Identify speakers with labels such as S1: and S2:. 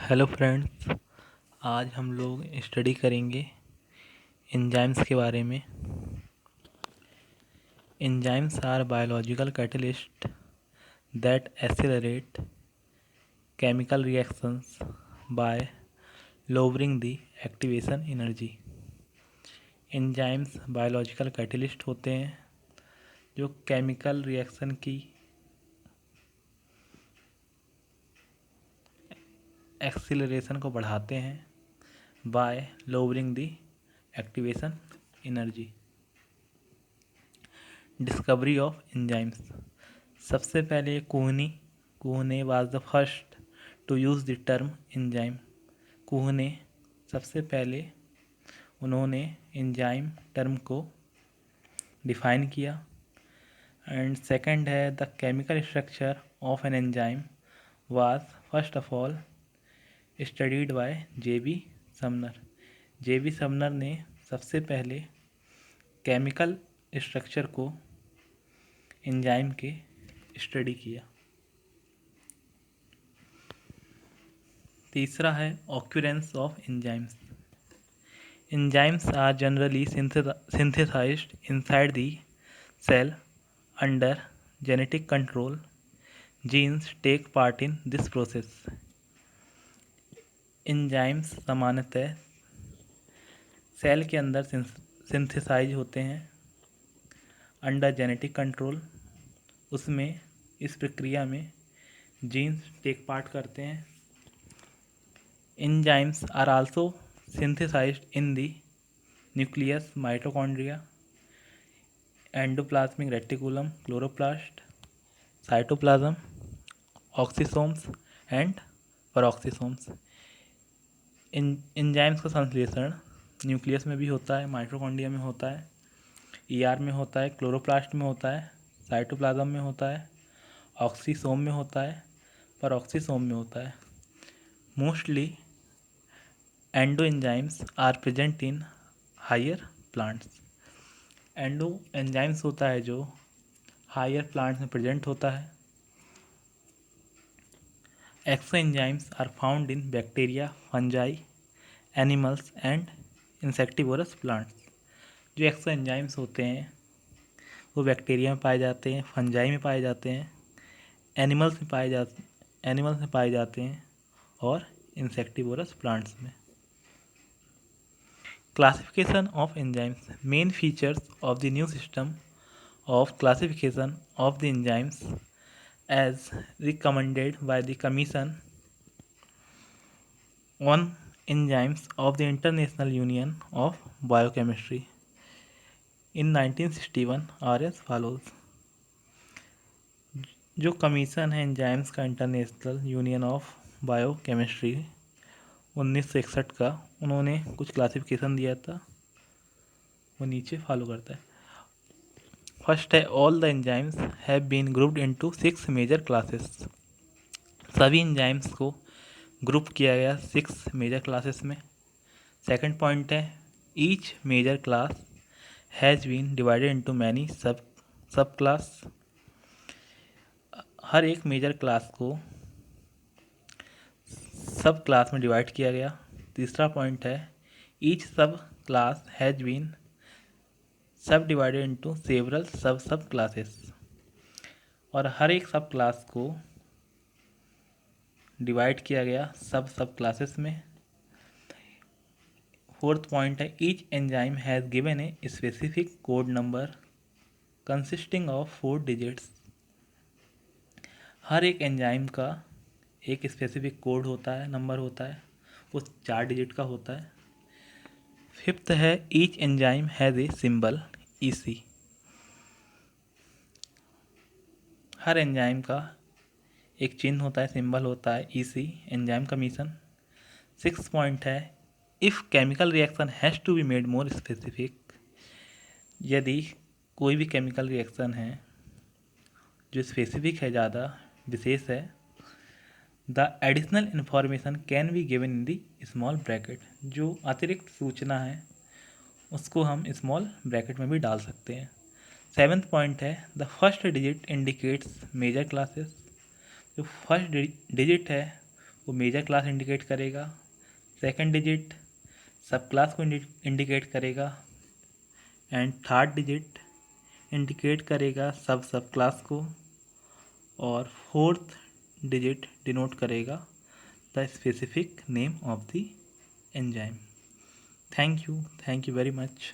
S1: Hello friends, आज हम लोग स्टडी करेंगे एंजाइम्स के बारे में। Enzymes are biological catalyst that accelerate chemical reactions by lowering the activation energy. Enzymes biological catalyst होते हैं जो केमिकल रिएक्शन की एक्सीलरेशन को बढ़ाते हैं by lowering the activation energy. Discovery of enzymes. सबसे पहले Kuhne was the first to use the term enzyme. Kuhne सबसे पहले उन्होंने एंजाइम टर्म को डिफाइन किया। एंड सेकंड है the chemical structure of an enzyme was first of all studied by J B. Sumner. J B. Sumner ने सबसे पहले chemical structure को एंजाइम के स्टडी किया। तीसरा है occurrence of enzymes. Enzymes are generally synthesized inside the cell under genetic control. Genes take part in this process. Enzymes सामान्यतः cell के अंदर सिंथेसाइज होते हैं अंडर जेनेटिक कंट्रोल। उसमें इस प्रक्रिया में जीन्स टेक पार्ट करते हैं। Enzymes are also synthesized in the nucleus, mitochondria, endoplasmic reticulum, chloroplast, cytoplasm, oxysomes and peroxisomes. Enzymes का संश्लेषण न्यूक्लियस में भी होता है, माइटोकॉन्ड्रिया में होता है, ईआर में होता है, क्लोरोप्लास्ट में होता है, साइटोप्लाज्म में होता है, ऑक्सीसोम में होता है, पेरोक्सीसोम में होता है। Mostly endo enzymes are present in higher plants. Endo enzymes होता है जो हायर प्लांट्स में प्रेजेंट होता है। Exo enzymes are found in bacteria, fungi, animals and insectivorous plants. जो एक्सो एंजाइम्स होते हैं वो बैक्टीरिया में पाए जाते हैं, फंजाई में पाए जाते हैं, एनिमल्स में पाए जाते हैं और इंसेक्टिवोरस प्लांट्स में। Classification of enzymes. Main features of the new system of classification of the enzymes as recommended by the Commission on Enzymes of the International Union of Biochemistry in 1961 are as follows. जो commission है enzymes का international union of biochemistry 1961 का, उन्होंने कुछ classification दिया था, वो नीचे फॉलो करता है। फर्स्ट है all the enzymes have been grouped into 6 major classes. सभी एंजाइम्स को ग्रुप किया गया 6 मेजर क्लासेस में। सेकंड पॉइंट है each major class has been divided into many sub class. हर एक मेजर क्लास को सब क्लास में डिवाइड किया गया। तीसरा पॉइंट है ईच सब क्लास हैज़ बीन सब डिवाइडेड इनटू सेवरल सब क्लासेस, और हर एक सब क्लास को डिवाइड किया गया सब क्लासेस में। फोर्थ पॉइंट है each enzyme has given a specific code number consisting of 4 digits. हर एक एंजाइम का एक स्पेसिफिक कोड होता है, नंबर होता है, वो 4 डिजिट का होता है। फिफ्थ है each enzyme has a symbol EC। हर एंजाइम का एक चिन्ह होता है, सिंबल होता है EC, enzyme commission. Six point है if chemical reaction has to be made more specific. यदि कोई भी केमिकल रिएक्शन है जो स्पेसिफिक है, ज़्यादा विशेष है, the additional information can be given in the small bracket. जो अतिरिक्त सूचना है उसको हम स्मॉल ब्रैकेट में भी डाल सकते हैं। सेवन्थ पॉइंट है the first digit indicates major classes. जो फर्स्ट डिजिट है वो मेजर क्लास इंडिकेट करेगा। सेकंड डिजिट सब क्लास को इंडिकेट करेगा। एंड थर्ड डिजिट इंडिकेट करेगा सब क्लास को। और फोर्थ डिजिट डिनोट करेगा the specific name of the enzyme. Thank you very much.